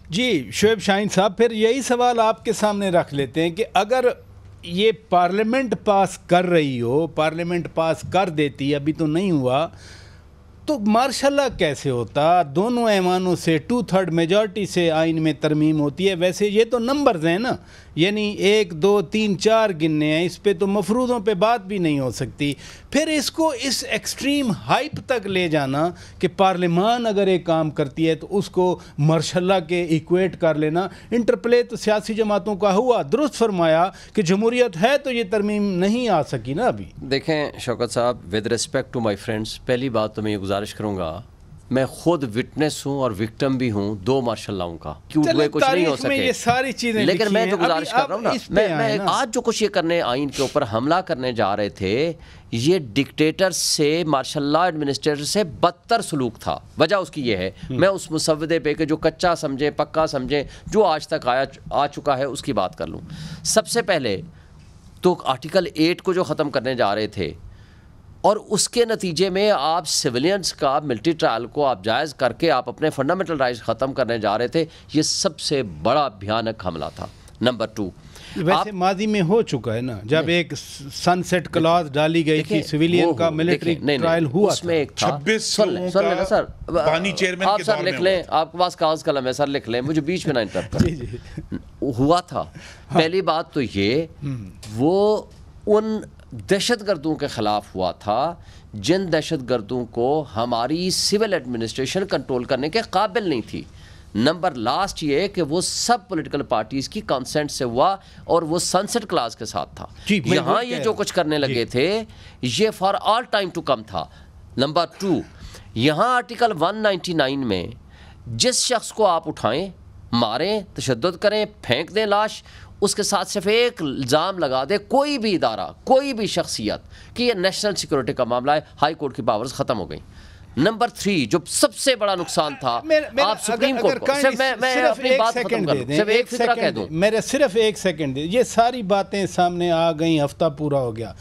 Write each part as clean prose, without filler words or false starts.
جی شعیب شاہین صاحب، پھر یہی سوال آپ کے سامنے رکھ لیتے ہیں کہ اگر یہ پارلیمنٹ پاس کر رہی ہو، پارلیمنٹ پاس کر دیتی، ابھی تو نہیں ہوا، تو مارشاء اللہ کیسے ہوتا؟ دونوں ایوانوں سے 2/3 میجارٹی سے آئین میں ترمیم ہوتی ہے۔ ویسے یہ تو نمبرز ہیں نا، یعنی 1 2 3 4 گننے ہیں، اس پہ تو مفروضوں پہ بات بھی نہیں ہو سکتی۔ پھر اس کو اس ایکسٹریم ہائپ تک لے جانا کہ پارلیمان اگر ایک کام کرتی ہے تو اس کو مارشاء اللہ کے ایکویٹ کر لینا، انٹرپلے تو سیاسی جماعتوں کا ہوا۔ درست فرمایا کہ جمہوریت ہے تو یہ ترمیم نہیں آ سکی نا ابھی۔ دیکھیں شوکت صاحب، with respect to my friends, پہلی بات تو میں یہ گزارش کروں گا، میں خود وٹنس ہوں اور وکٹم بھی ہوں دو مارشل لاؤں کا، کیوں ہوئے کچھ نہیں ہو سکے، یہ ساری چیزیں لیکن میں جو گزارش کر رہا ہوں نا، میں آج جو کچھ یہ کرنے آئین کے اوپر حملہ کرنے جا رہے تھے، یہ ڈکٹیٹر سے مارشل لا ایڈمنسٹریٹر سے بدتر سلوک تھا۔ وجہ اس کی یہ ہے، میں اس مسودے پہ کہ جو کچا سمجھیں پکا سمجھیں جو آج تک آ چکا ہے اس کی بات کر لوں۔ سب سے پہلے تو آرٹیکل 8 کو جو ختم کرنے جا رہے تھے، اور اس کے نتیجے میں آپ سیولینز کا ملٹری ٹرائل کو آپ جائز کر کے آپ اپنے فنڈامنٹل رائٹس ختم کرنے جا رہے تھے، یہ سب سے بڑا بھیانک حملہ تھا۔ نمبر 2، ویسے ماضی میں ہو چکا ہے نا، جب ایک سن سیٹ کلاس ڈالی گئی تھی سیویلین کا ملٹری ٹرائل ہوا، اس میں ایک تھا، سن لیں نا سر، آپ سر لکھ لیں، آپ کے پاس کاغذ قلم ہے سر، لکھ لیں، مجھے بیچ میں نہ انٹرپٹ کریں۔ ہوا تھا، پہلی بات تو یہ، وہ ان دہشت گردوں کے خلاف ہوا تھا جن دہشت گردوں کو ہماری سول ایڈمنسٹریشن کنٹرول کرنے کے قابل نہیں تھی۔ نمبر لاسٹ یہ کہ وہ سب پولیٹیکل پارٹیز کی کنسنٹ سے ہوا اور وہ سنسٹ کلاس کے ساتھ تھا۔ یہاں یہ جو کچھ کرنے لگے تھے یہ for all time to come تھا۔ نمبر 2، یہاں آرٹیکل 199 میں جس شخص کو آپ اٹھائیں، ماریں، تشدد کریں، پھینک دیں لاش، اس کے ساتھ صرف ایک الزام لگا دے کوئی بھی ادارہ، کوئی بھی شخصیت کہ یہ نیشنل سیکورٹی کا معاملہ ہے، ہائی کورٹ کی پاورز ختم ہو گئی۔ نمبر 3 جو سب سے بڑا نقصان تھا، آپ سپریم کورٹ کو، میں اپنی بات ختم کر لوں، صرف ایک فکرہ کہہ دوں، میرے صرف 1 سیکنڈ دیں، یہ ساری باتیں سامنے آ گئیں، ہفتہ پورا ہو گیا۔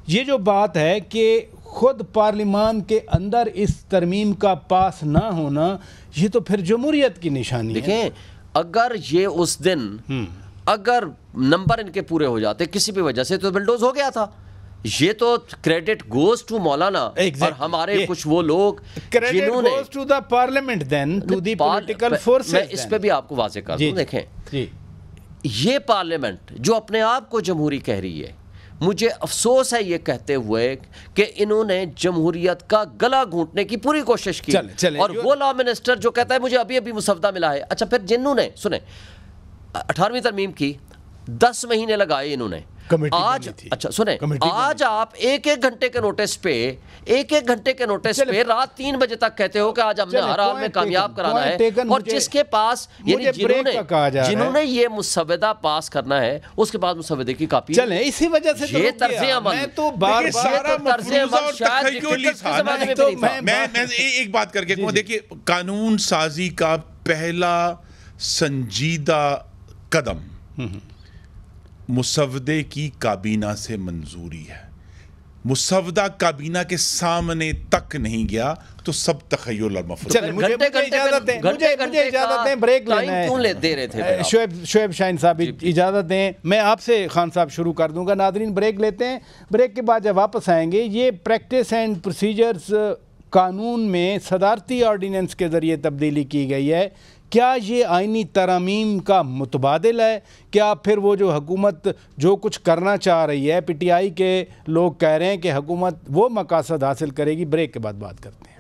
یہ جو بات ہے کہ خود پارلیمان کے اندر اس ترمیم کا پاس نہ ہونا، یہ تو پھر جمہوریت کی نشانی ہے۔ دیکھیں اگر یہ اس دن اگر نمبر ان کے پورے ہو جاتے کسی بھی وجہ سے تو بلڈوز ہو گیا تھا۔ یہ تو کریڈٹ گوز ٹو مولانا اور ہمارے کچھ وہ لوگ جنہوں نے to the parliament then to the political forces. میں اس پہ بھی آپ کو واضح کر دوں، دیکھیں یہ پارلیمنٹ جو اپنے آپ کو جمہوری کہہ رہی ہے، مجھے افسوس ہے یہ کہتے ہوئے کہ انہوں نے جمہوریت کا گلا گھونٹنے کی پوری کوشش کی، اور وہ لا منسٹر جو کہتا ہے مجھے ابھی مسودہ ملا ہے۔ اچھا پھر جنہوں نے سنیں 18ویں ترمیم کی 10 مہینے لگائے انہوں نے، آج اچھا سنیں آج آپ ایک گھنٹے کے نوٹس پہ رات 3 بجے تک کہتے ہو کہ آج ہم نے ہر حال میں کامیاب کرانا ہے، اور جس کے پاس یعنی جنہوں نے یہ مسودہ پاس کرنا ہے اس کے پاس مسودے کی کاپی، چلیں اسی وجہ سے یہ طرز عمل میں ایک بات کر کے کہوں، دیکھیے قانون سازی کا پہلا سنجیدہ قدم مسودے کی کابینہ سے منظوری ہے۔ مسودہ کابینہ کے سامنے تک نہیں گیا تو سب تخیل اور مفروض۔ مجھے اجازت دیں، بریک لینا ہے۔ شعیب شاہین صاحب اجازت دیں، میں آپ سے خان صاحب شروع کر دوں گا۔ ناظرین بریک لیتے ہیں، بریک کے بعد جب واپس آئیں گے، یہ پریکٹس اینڈ پروسیجرز قانون میں صدارتی آرڈیننس کے ذریعے تبدیلی کی گئی ہے، کیا یہ آئینی ترامیم کا متبادل ہے؟ کیا پھر وہ جو حکومت جو کچھ کرنا چاہ رہی ہے، پی ٹی آئی کے لوگ کہہ رہے ہیں کہ حکومت وہ مقاصد حاصل کرے گی؟ بریک کے بعد بات کرتے ہیں۔